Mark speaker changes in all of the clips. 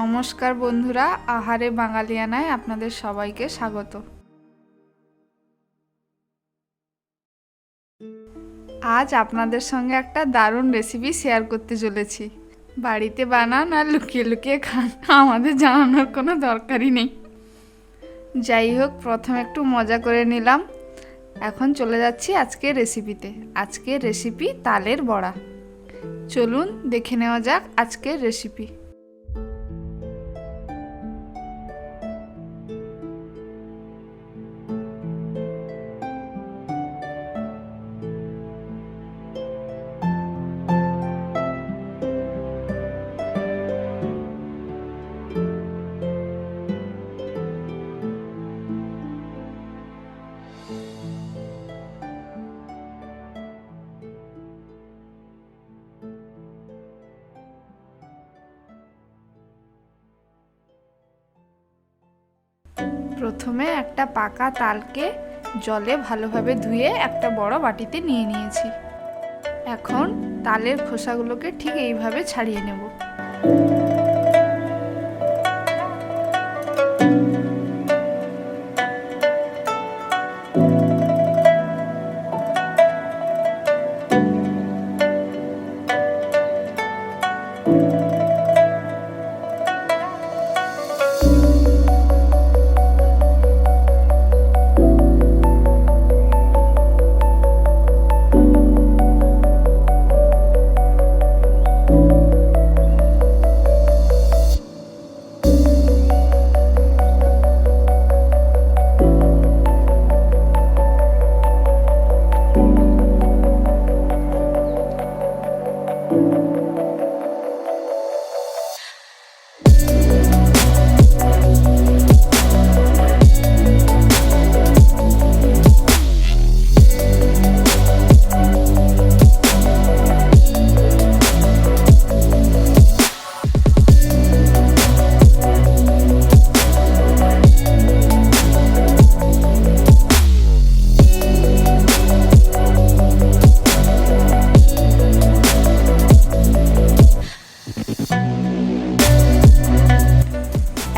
Speaker 1: নমস্কার বন্ধুরা, আহারে বাঙালিয়ানায় আপনাদের সবাইকে স্বাগত। আজ আপনাদের সঙ্গে একটা দারুণ রেসিপি শেয়ার করতে চলেছি। বাড়িতে বানান আর লুকিয়ে লুকিয়ে খান, আমাদের জানানোর কোনো দরকারই নেই। যাই হোক, প্রথমে একটু মজা করে নিলাম। এখন চলে যাচ্ছি আজকের রেসিপিতে। আজকের রেসিপি তালের বড়া। চলুন দেখে নেওয়া যাক আজকের রেসিপি। প্রথমে একটা পাকা তালকে জলে ভালোভাবে ধুয়ে একটা বড় বাটিতে নিয়ে নিয়েছি। এখন তালের খোসাগুলোকে ঠিক এইভাবে ছাড়িয়ে নেব।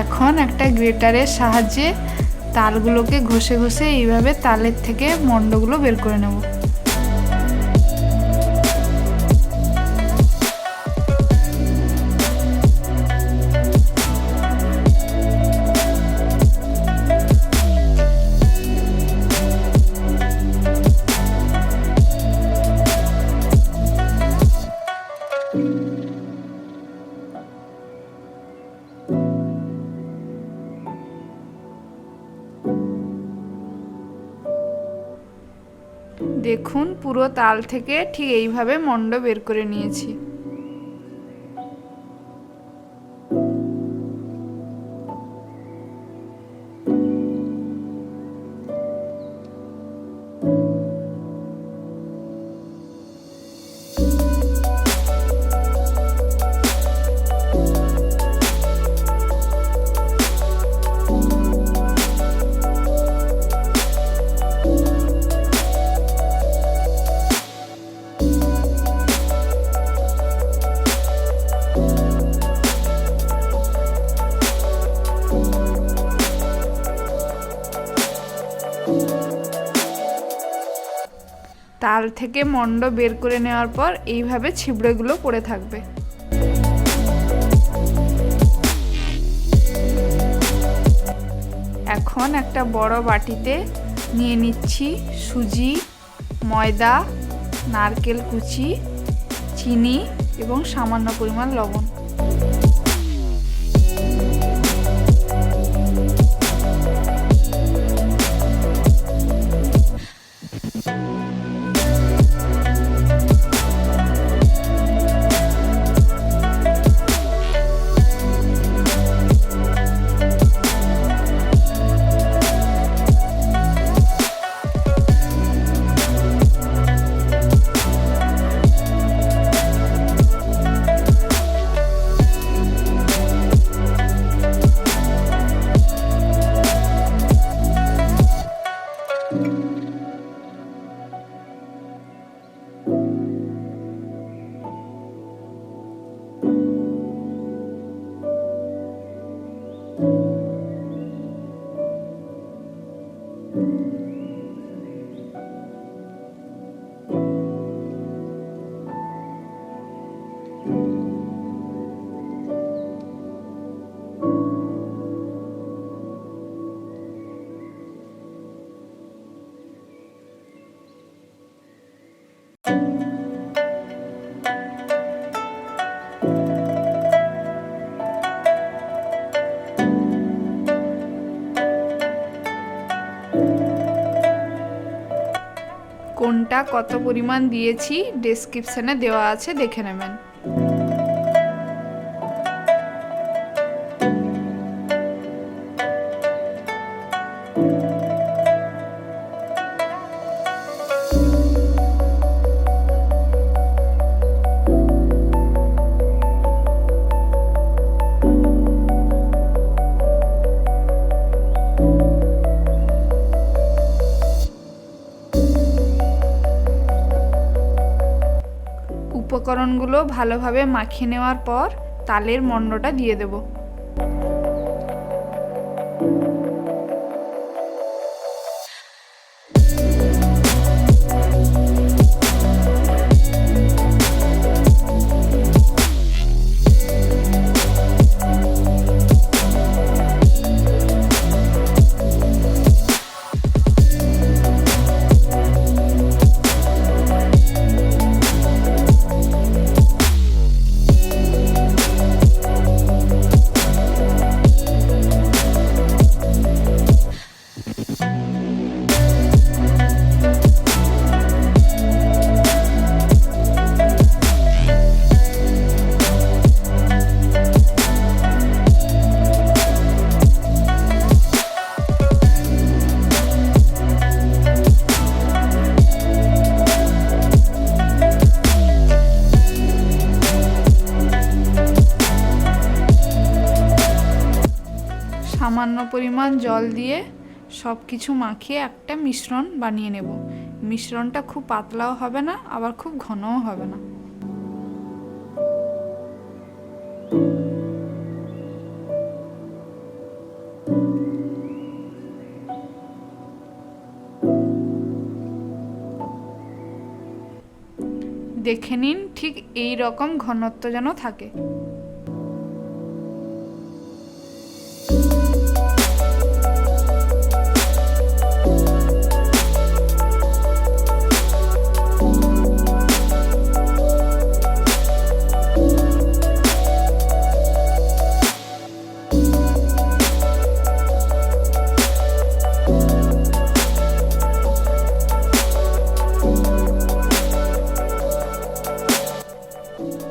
Speaker 1: এখন একটা গ্রেটারের সাহায্যে তালগুলোকে ঘষে ঘষে এইভাবে তালের থেকে মন্ডগুলো বের করে নেব। দেখুন, পুরো তাল থেকে ঠিক এইভাবে মন্ড বের করে নিয়েছি। তাল থেকে মন্ড বের করে নেওয়ার পর এইভাবে ছিবড়েগুলো পড়ে থাকবে। এখন একটা বড় বাটিতে নিয়ে নিচ্ছি সুজি, ময়দা, নারকেল কুচি, চিনি এবং সামান্য পরিমাণ লবণ। নুনটা কত পরিমাণ দিয়েছি ডেসক্রিপশনে দেওয়া আছে, দেখে নেবেন। উপকরণগুলো ভালোভাবে মাখিয়ে নেওয়ার পর তালের মণ্ডটা দিয়ে দেব। সামান্য পরিমাণ জল দিয়ে সব কিছু মাখিয়ে একটা মিশ্রণ বানিয়ে নেব। মিশ্রণটা খুব পাতলাও হবে না, আবার খুব ঘনও হবে না। দেখে নিন ঠিক এই রকম ঘনত্ব যেন থাকে।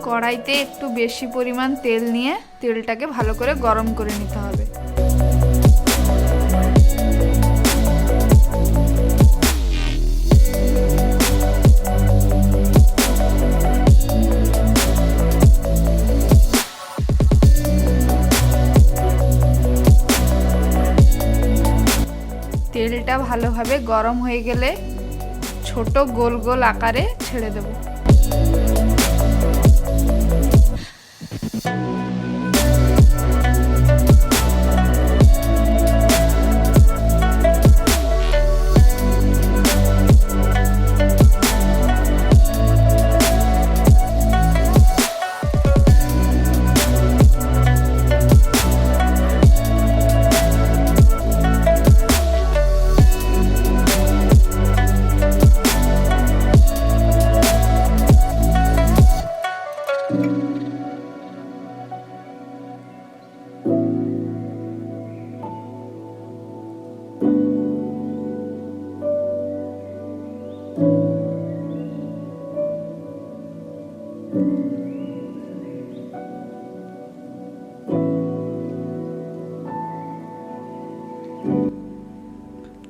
Speaker 1: কড়াইতে একটু বেশি পরিমাণ তেল নিয়ে তেলটাকে ভালো করে গরম করে নিতে হবে। তেলটা ভালোভাবে গরম হয়ে গেলে ছোট গোল গোল আকারে ছেড়ে দেব।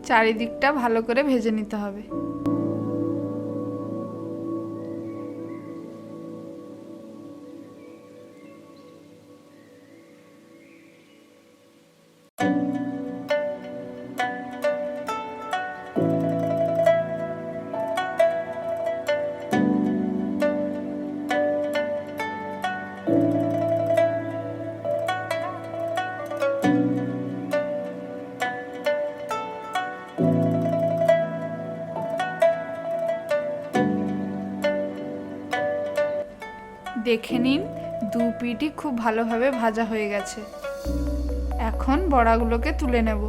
Speaker 1: চারিদিকটা ভালো করে ভেজে নিতে হবে। দেখে নিন দু পিঠই খুব ভালোভাবে ভাজা হয়ে গেছে। এখন বড়াগুলোকে তুলে নেব।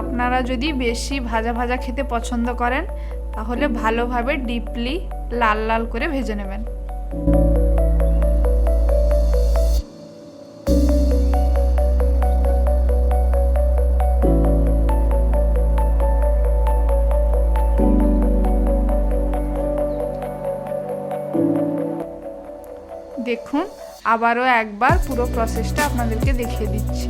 Speaker 1: আপনারা যদি বেশি ভাজা ভাজা খেতে পছন্দ করেন তাহলে ভালোভাবে ডিপলি লাল লাল করে ভেজে নেবেন। আবারও একবার পুরো প্রসেসটা আপনাদেরকে দেখিয়ে দিচ্ছি।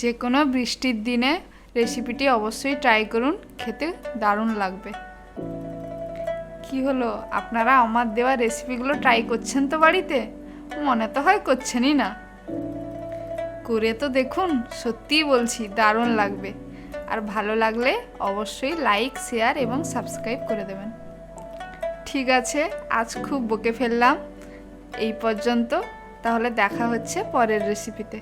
Speaker 1: যে কোনো বৃষ্টির দিনে রেসিপিটি অবশ্যই ট্রাই করুন, খেতে দারুণ লাগবে। কি হলো, আপনারা আমার দেওয়া রেসিপিগুলো ট্রাই করছেন তো বাড়িতে? মনে তো হয় করছেনই না। করে তো দেখুন, সত্যিই বলছি দারুণ লাগবে। আর ভালো লাগলে অবশ্যই লাইক, শেয়ার এবং সাবস্ক্রাইব করে দেবেন। ঠিক আছে, আজ খুব বকে ফেললাম, এই পর্যন্ত। তাহলে দেখা হচ্ছে পরের রেসিপিতে।